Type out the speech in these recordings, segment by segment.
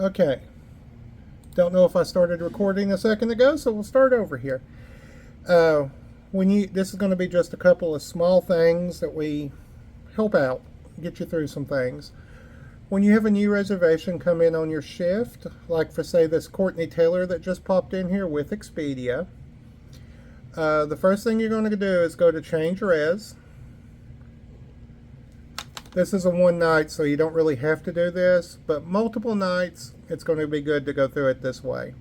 Okay. Don't know if I started recording a second ago, so we'll start over here. This is going to be just a couple of small things that we help out, get you through some things. When you have a new reservation come in on your shift, like for say this Courtney Taylor that just popped in here with Expedia, the first thing you're going to do is go to change res. This is a one night, so you don't really have to do this, but multiple nights, it's going to be good to go through it this way.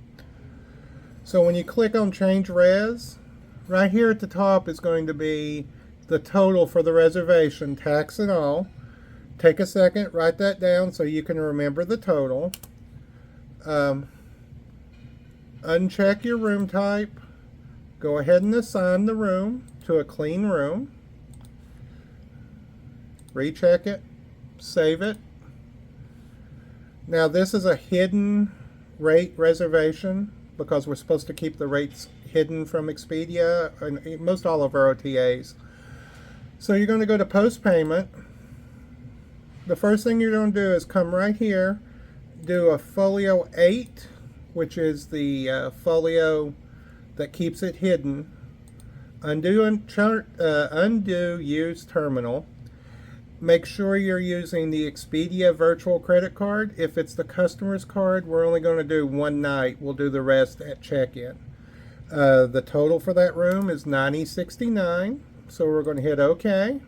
So when you click on change res, right here at the top is going to be the total for the reservation, tax and all. Take a second, write that down so you can remember the total. Uncheck your room type. Go ahead and assign the room to a clean room. Recheck it, save it. Now this is a hidden rate reservation because we're supposed to keep the rates hidden from Expedia and most all of our OTAs. So you're going to go to post payment. The first thing you're going to do is come right here, do a folio 8, which is the folio that keeps it hidden. Undo use terminal. Make sure you're using the Expedia virtual credit card. If it's the customer's card, we're only going to do one night. We'll do the rest at check-in. The total for that room is $90.69. So we're going to hit OK.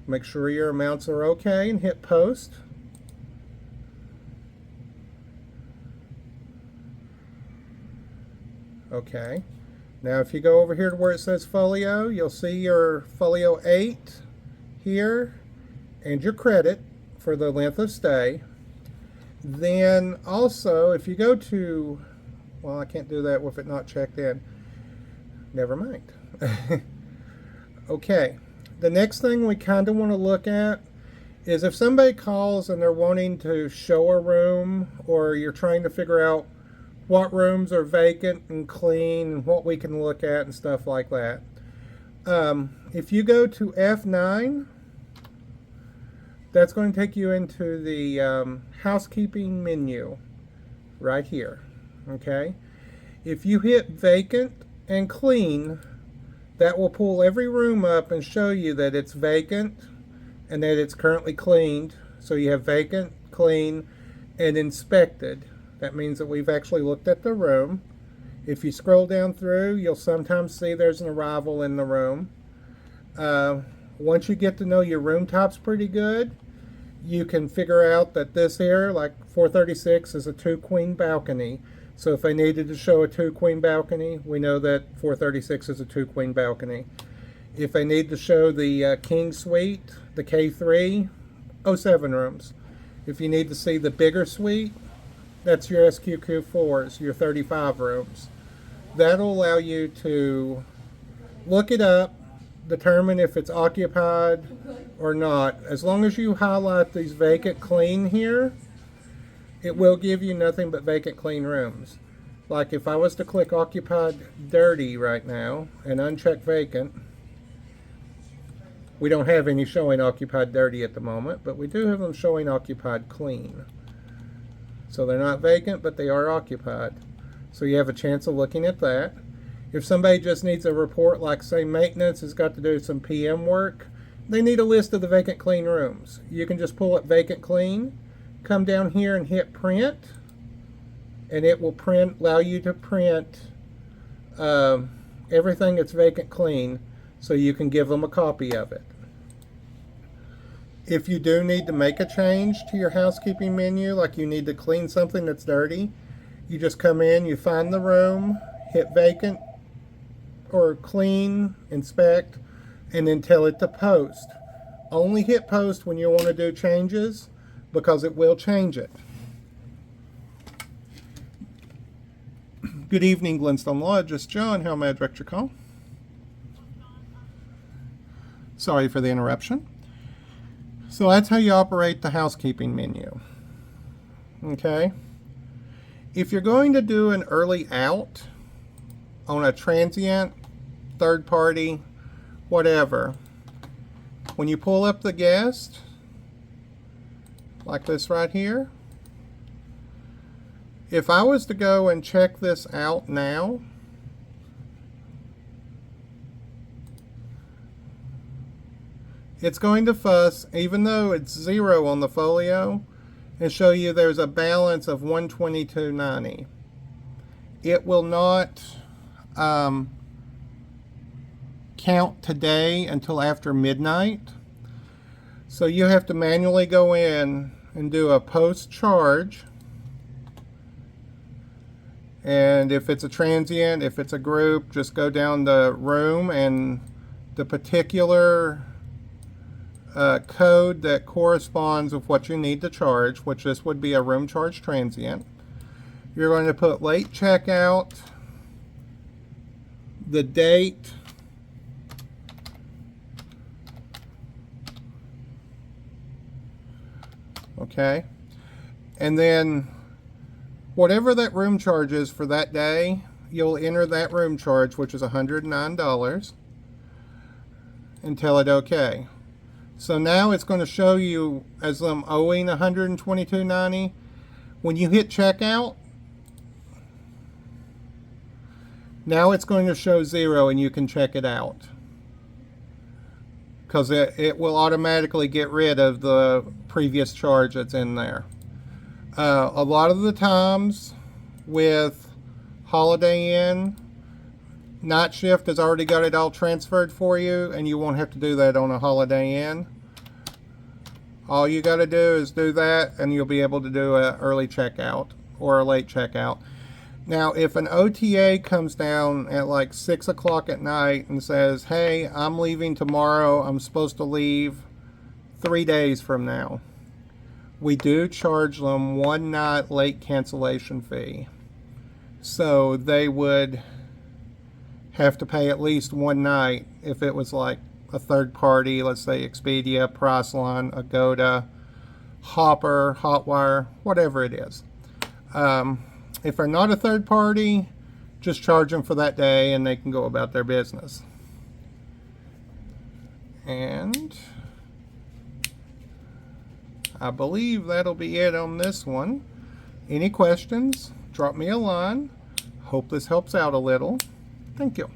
Make sure your amounts are OK and hit post. Okay, now if you go over here to where it says folio, you'll see your folio 8 here and your credit for the length of stay. Then also if you go to, well, I can't do that with it not checked in. Never mind. Okay, the next thing we kind of want to look at is if somebody calls and they're wanting to show a room, or you're trying to figure out what rooms are vacant and clean and what we can look at and stuff like that. If you go to F9, that's going to take you into the housekeeping menu right here. Okay, if you hit vacant and clean, that will pull every room up and show you that it's vacant and that it's currently cleaned. So you have vacant, clean, and inspected. That means that we've actually looked at the room. If you scroll down through, you'll sometimes see there's an arrival in the room. Once you get to know your room types pretty good, you can figure out that this here, like 436, is a 2-queen balcony. So if I needed to show a 2-queen balcony, we know that 436 is a 2-queen balcony. If I need to show the king suite, the K3, 07 rooms. If you need to see the bigger suite, that's your SQQ4s, your 35 rooms. That'll allow you to look it up, determine if it's occupied or not. As long as you highlight these vacant clean here, it will give you nothing but vacant clean rooms. Like if I was to click occupied dirty right now and uncheck vacant, we don't have any showing occupied dirty at the moment, but we do have them showing occupied clean. So they're not vacant, but they are occupied. So you have a chance of looking at that. If somebody just needs a report, like say maintenance has got to do some PM work, they need a list of the vacant clean rooms. You can just pull up vacant clean, come down here and hit print, and it will allow you to print everything that's vacant clean, so you can give them a copy of it. If you do need to make a change to your housekeeping menu, like you need to clean something that's dirty, you just come in, you find the room, hit vacant or clean, inspect, and then tell it to post. Only hit post when you want to do changes, because it will change it. Good evening, Glenstone Lodge. Just John. How may I direct your call? Sorry for the interruption. So that's how you operate the housekeeping menu. Okay. If you're going to do an early out on a transient, third party, whatever, when you pull up the guest, like this right here, if I was to go and check this out now, it's going to fuss, even though it's 0 on the folio, and show you there's a balance of $122.90. It will not count today until after midnight. So you have to manually go in and do a post charge. And if it's a transient, if it's a group, just go down the room and the particular code that corresponds with what you need to charge, which this would be a room charge transient. You're going to put late checkout, the date, okay, and then whatever that room charge is for that day, you'll enter that room charge, which is $109, and tell it okay. So now it's going to show you as them owing $122.90. When you hit checkout, now it's going to show 0 and you can check it out, because it will automatically get rid of the previous charge that's in there. A lot of the times with Holiday Inn, night shift has already got it all transferred for you, and you won't have to do that on a Holiday Inn. All you got to do is do that, and you'll be able to do an early checkout or a late checkout. Now, if an OTA comes down at like 6 o'clock at night and says, hey, I'm leaving tomorrow, I'm supposed to leave 3 days from now, we do charge them 1 night late cancellation fee. So they would have to pay at least 1 night if it was like a third party, let's say Expedia, Priceline, Agoda, Hopper, Hotwire, whatever it is. If they're not a third party, just charge them for that day and they can go about their business. And I believe that'll be it on this one. Any questions? Drop me a line. Hope this helps out a little. Thank you.